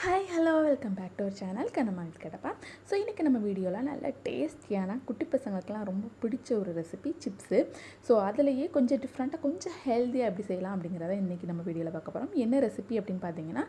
Hi hello welcome back to our channel kannammaKattappa. So இன்றைக்கி நம்ம வீடியோவில் நல்ல டேஸ்டியான குட்டி பசங்களுக்குலாம் ரொம்ப பிடிச்ச ஒரு ரெசிபி சிப்ஸு. ஸோ அதிலேயே கொஞ்சம் டிஃப்ரெண்ட்டாக கொஞ்சம் ஹெல்த்தியாக எப்படி செய்யலாம் அப்படிங்கிறத இன்றைக்கி நம்ம வீடியோவில் பார்க்க போகிறோம். என்ன ரெசிபி அப்படின்னு பார்த்தீங்கன்னா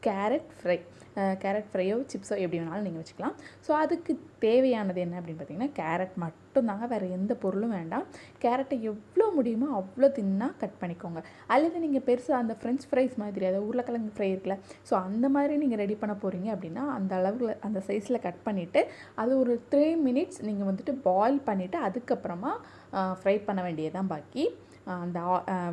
கேரட் ஃப்ரையோ சிப்ஸோ எப்படி வேணாலும் நீங்கள் வச்சுக்கலாம். ஸோ அதுக்கு தேவையானது என்ன அப்படின்னு பார்த்தீங்கன்னா கேரட் மட்டும்தாங்க, வேறு எந்த பொருளும் வேண்டாம். கேரட்டை எவ்வளோ முடியுமோ அவ்வளோ தின்னாக கட் பண்ணிக்கோங்க. அல்லது நீங்கள் பெருசாக அந்த ஃப்ரெஞ்ச் ஃப்ரைஸ் மாதிரி, அதாவது உருளைக்கிழங்கு ஃப்ரை இருக்குல்ல, ஸோ அந்த மாதிரி நீங்கள் ரெடி பண்ண போகிறீங்க அப்படின்னா அந்த அளவில் அந்த சைஸில் கட் பண்ணிவிட்டு அது ஒரு 3 minutes நீங்கள் வந்துட்டு பாயில் பண்ணிவிட்டு அதுக்கப்புறமா ஃப்ரை பண்ண வேண்டியதுதான் பாக்கி. அந்த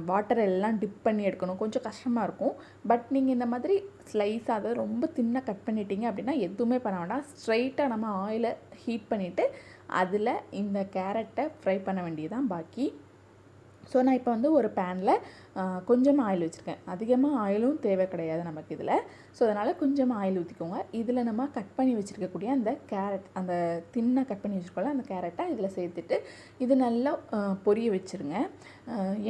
வாட்டர் எல்லாம் டிப் பண்ணி எடுக்கணும், கொஞ்சம் கஷ்டமாக இருக்கும். பட் நீங்கள் இந்த மாதிரி ஸ்லைஸாக அதை ரொம்ப தின்னாக கட் பண்ணிட்டீங்க அப்படின்னா எதுவுமே பண்ண வேண்டாம். ஸ்ட்ரைட்டாக நம்ம ஆயிலை ஹீட் பண்ணிவிட்டு அதில் இந்த கேரட்டை ஃப்ரை பண்ண வேண்டியதுதான் பாக்கி. ஸோ நான் இப்போ வந்து ஒரு பேனில் கொஞ்சமாக ஆயில் வச்சுருக்கேன். அதிகமாக ஆயிலும் தேவை கிடையாது நமக்கு இதில். ஸோ அதனால் கொஞ்சமாக ஆயில் ஊற்றிக்கோங்க. இதில் நம்ம கட் பண்ணி வச்சுருக்கக்கூடிய அந்த கேரட், அந்த தின்னாக கட் பண்ணி வச்சுருக்கோம்ல அந்த கேரட்டை இதில் சேர்த்துட்டு இது நல்லா பொரிய வச்சுருங்க.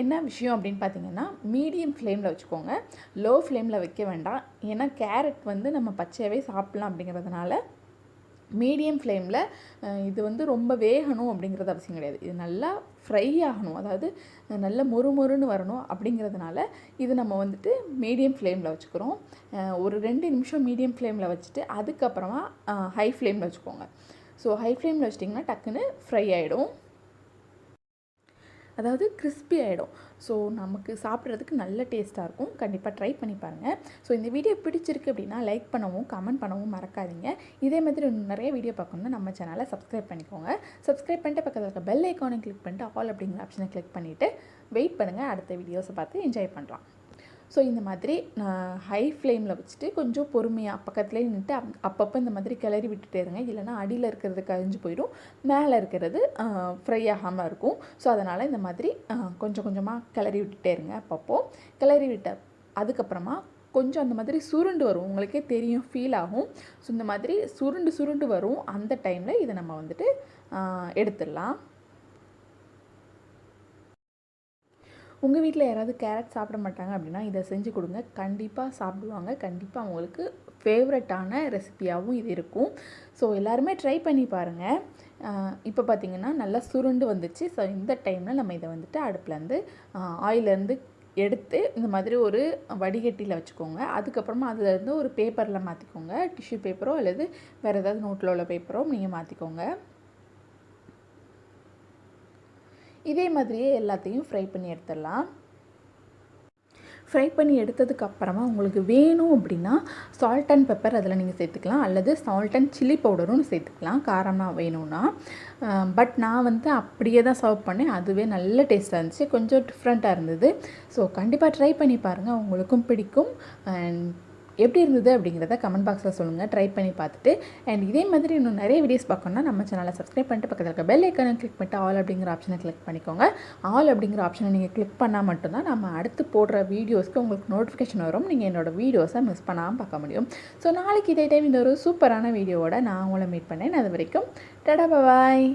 என்ன விஷயம் அப்படின்னு பார்த்தீங்கன்னா மீடியம் ஃப்ளேமில் வச்சுக்கோங்க, லோ ஃப்ளேமில் வைக்க வேண்டாம். ஏன்னா கேரட் வந்து நம்ம பச்சையாகவே சாப்பிட்லாம் அப்படிங்கிறதுனால மீடியம் ஃப்ளேமில் இது வந்து ரொம்ப வேகணும் அப்படிங்கிறது அவசியம் கிடையாது. இது நல்லா ஃப்ரை ஆகணும், அதாவது நல்ல மொறுமொறுன்னு வரணும். அப்படிங்கிறதுனால இது நம்ம வந்துட்டு மீடியம் ஃப்ளேமில் வச்சுக்கிறோம். ஒரு 2 நிமிஷம் மீடியம் ஃப்ளேமில் வச்சுட்டு அதுக்கப்புறமா ஹை ஃப்ளேமில் வச்சுக்கோங்க. ஸோ ஹை ஃப்ளேமில் வச்சிட்டிங்கன்னா டக்குன்னு ஃப்ரை ஆகிடும், அதாவது கிறிஸ்பி ஆகிடும். ஸோ நமக்கு சாப்பிட்றதுக்கு நல்ல டேஸ்ட்டாக இருக்கும். கண்டிப்பாக ட்ரை பண்ணி பாருங்கள். ஸோ இந்த வீடியோ பிடிச்சிருக்கு அப்படின்னா லைக் பண்ணவும் கமெண்ட் பண்ணவும் மறக்காதீங்க. இதே மாதிரி நிறைய வீடியோ பார்க்கணுன்னா நம்ம சேனலை சப்ஸ்கிரைப் பண்ணிக்கோங்க. சப்ஸ்கிரைப் பண்ணிட்டு பக்கத்தில் இருக்க பெல் ஐக்கானை கிளிக் பண்ணிட்டு ஆல் அப்படிங்கிற ஆப்ஷனை கிளிக் பண்ணிவிட்டு வெயிட் பண்ணுங்கள், அடுத்த வீடியோஸை பார்த்து என்ஜாய் பண்ணலாம். ஸோ இந்த மாதிரி ஹை ஃப்ளேமில் வச்சுட்டு கொஞ்சம் பொறுமையாக பக்கத்துலேயே நின்றுட்டு அப்பப்போ இந்த மாதிரி கிளறி விட்டுட்டே இருங்க. இல்லைனா அடியில் இருக்கிறது கரிஞ்சு போயிடும், மேலே இருக்கிறது ஃப்ரை ஆகாமல் இருக்கும். ஸோ அதனால் இந்த மாதிரி கொஞ்சம் கொஞ்சமாக கிளறி விட்டுட்டே இருங்க. அப்பப்போ கிளறி விட்ட அதுக்கப்புறமா கொஞ்சம் அந்த மாதிரி சுருண்டு வரும், உங்களுக்கே தெரியும், ஃபீல் ஆகும். ஸோ இந்த மாதிரி சுருண்டு வரும். அந்த டைமில் இதை நம்ம வந்துட்டு எடுத்துடலாம். உங்கள் வீட்டில் யாராவது கேரட் சாப்பிட மாட்டாங்க அப்படின்னா இதை செஞ்சு கொடுங்க, கண்டிப்பாக சாப்பிடுவாங்க. கண்டிப்பாக அவங்களுக்கு ஃபேவரட்டான ரெசிபியாகவும் இது இருக்கும். ஸோ எல்லாருமே ட்ரை பண்ணி பாருங்கள். இப்போ பார்த்திங்கன்னா நல்லா சுருண்டு வந்துச்சு. ஸோ இந்த டைமில் நம்ம இதை வந்துட்டு அடுப்புலேருந்து ஆயிலேருந்து எடுத்து இந்த மாதிரி ஒரு வடிகட்டியில் வச்சுக்கோங்க. அதுக்கப்புறமா அதிலேருந்து ஒரு பேப்பரில் மாற்றிக்கோங்க. டிஷ்யூ பேப்பரோ அல்லது வேறு ஏதாவது நோட்டில் உள்ள பேப்பரோ நீங்கள் மாற்றிக்கோங்க. இதே மாதிரியே எல்லாத்தையும் ஃப்ரை பண்ணி எடுத்துடலாம். ஃப்ரை பண்ணி எடுத்ததுக்கப்புறமா உங்களுக்கு வேணும் அப்படின்னா சால்ட் அண்ட் பெப்பர் அதில் நீங்கள் சேர்த்துக்கலாம், அல்லது சால்ட் அண்ட் சில்லி பவுடரும் சேர்த்துக்கலாம் காரமாக வேணும்னா. பட் நான் வந்து அப்படியே தான் சர்வ் பண்ணேன், அதுவே நல்ல டேஸ்ட்டாக இருந்துச்சு, கொஞ்சம் டிஃப்ரெண்ட்டாக இருந்தது. ஸோ கண்டிப்பாக ட்ரை பண்ணி பாருங்கள், உங்களுக்கும் பிடிக்கும். அண்ட் எப்படி இருந்தது அப்படிங்கிறத கமெண்ட் பாக்ஸில் சொல்லுங்கள், ட்ரை பண்ணி பார்த்துட்டு. அண்ட் இதே மாதிரி இன்னும் நிறைய வீடியோஸ் பார்க்கணுன்னா நம்ம சேனலை சப்ஸ்கிரைப் பண்ணிட்டு பக்கத்தில் இருக்க பெல் ஐக்கானை கிளிக் பண்ணிட்டு ஆல் அப்படிங்கிற ஆப்ஷனை கிளிக் பண்ணிக்கோங்க. ஆல் அப்படிங்கிற ஆப்ஷனை நீங்கள் கிளிக் பண்ணால் மட்டும்தான் நம்ம அடுத்து போடுற வீடியோஸ்க்கு உங்களுக்கு நோட்டிஃபிகேஷன் வரும், நீங்கள் என்னோடய வீடியோஸை மிஸ் பண்ணாமல் பார்க்க முடியும். ஸோ நாளைக்கு இதே டைம் இந்த ஒரு சூப்பரான வீடியோவோட நான் உங்களை மீட் பண்ணேன். அது வரைக்கும் டாடா பாய்.